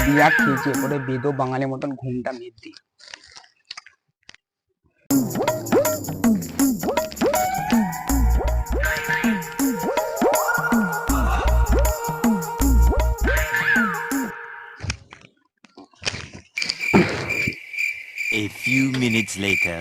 বিয়া খেয়েছি, এরপরে বেদো বাঙালির মতন ঘুমটা মেরে দিই। A few minutes later.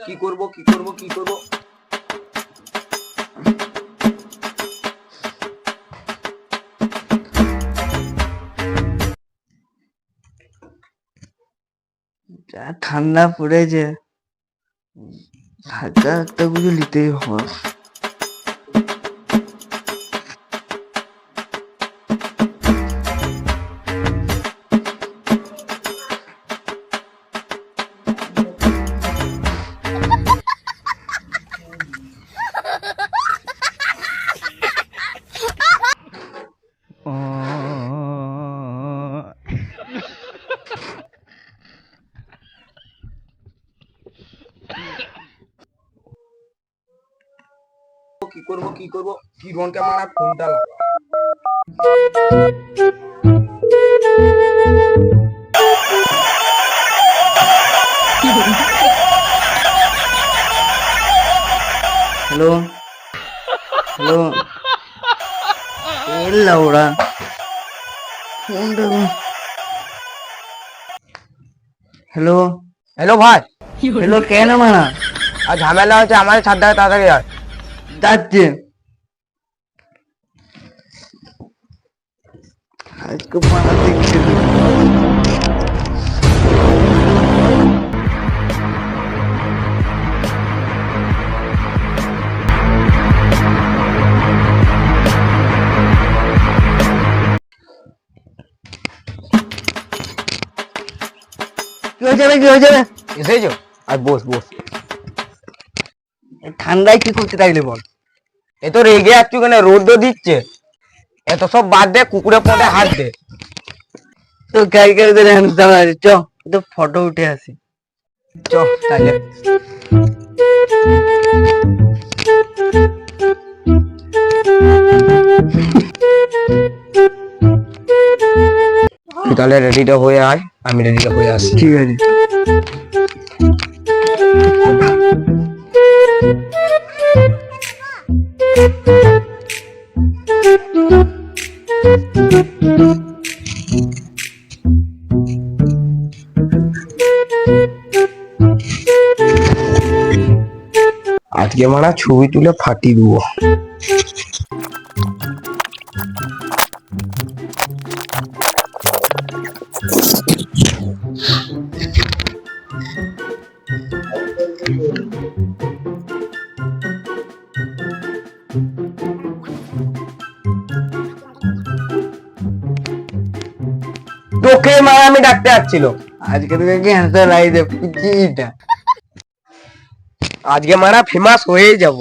কি করব কি করব কি করব? যা ঠান্ডা পড়েছে, হালকা একটা কিছু নিতেই হবে। কি করব কি করব? কিরণকে মারা ফোনটা লাগা। হ্যালো হ্যালো, এলা ওরা ফোনটা। হ্যালো হ্যালো ভাই, হ্যালো, কেন মানা? আর ঝামেলা হচ্ছে, আমাদের ছাদ থেকে তাড়াতাড়ি আয়। যাচ্ছে আজকে মানা দেখছে। কি হয়ে যাবে কি হয়ে যাবে? এসেছো? আর বস বস। ঠান্ডায় কি করতে থাকলে বল? এ তো রেগে যাচ্ছ কেন? রোদ দিচ্ছে। এত সব বাদ দে, কুকুরে পথে হাত দে। তো গাড়ি গাড়ি ধরে চ, তো ফটো উঠে আসি। চ তাহলে। তুই তাহলে রেডিটা হয়ে আয়, আমি রেডিটা হয়ে আসি। ঠিক আছে। আজকে মারা ছবি তুলে ফাটিয়ে দেবো। তোকে মারা আমি ডাকতে যাচ্ছিল। আজকে তোকে ক্যান্সার লাইতে পিচিটা। আজকে মারা ফেমাস হয়েই যাব।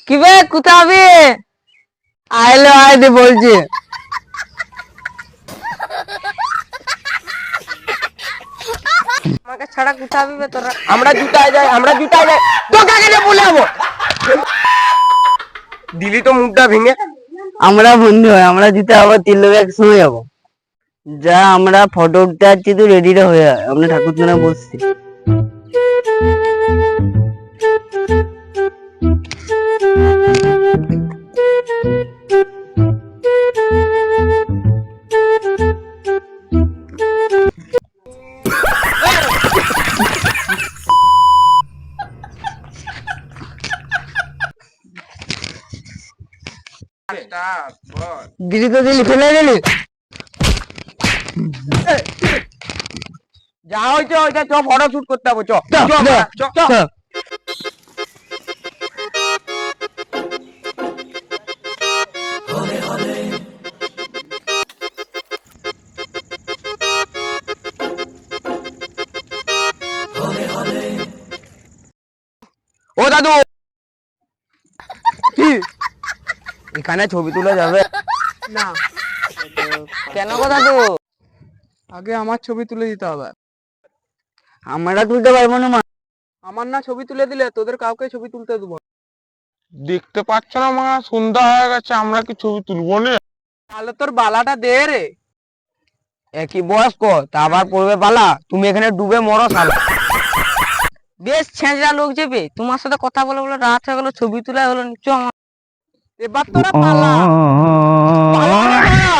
কি বে, কোথায় হবে? আইলো আইতে বলছে। আমাকে ছাড়া কোথায় হবে তোরা? আমরা জুতায় যাই, আমরা জুতায় যাই। তোকে আগে বলে যাবো। দিলি তো মুখটা ভেঙে। আমরা বন্ধু হয়, আমরা জিতে আবার 3 লোক একসঙ্গে যাবো। যা আমরা ফটো উঠতে যাচ্ছি, তুই রেডিটা হয়ে আয়, আমরা ঠাকুরতলা বসছি। দিদি তো দিলি, ফেলে দিলি। যা হয়েছে ওইটা, চ ফটো শুট করতে হবে। চ চ চ চ। দাদু কি? এখানে ছবি তোলা যাবে না, কেন গো দাদু? আগে আমার ছবি তুলে দিতে হবে। আমরা তুলতে পারবো না মা। আমার না ছবি তুলে দিলে তোদের কাউকে ছবি তুলতে দেবো না। দেখতে পাচ্ছ না মা, সন্ধ্যা হয়ে গেছে, আমরা কি ছবি তুলবো না? তাহলে তোর বালাটা দে রে। একই বয়স্ক তা আবার পড়বে পালা, তুমি এখানে ডুবে মরো শালা। বেশ ছেঁচড়া লোক যাবে, তোমার সাথে কথা বলে বলে রাত হয়ে গেল, ছবি তোলা হলো নিচো আমার। এবার তোরা পালা। পালা রে বাড়া।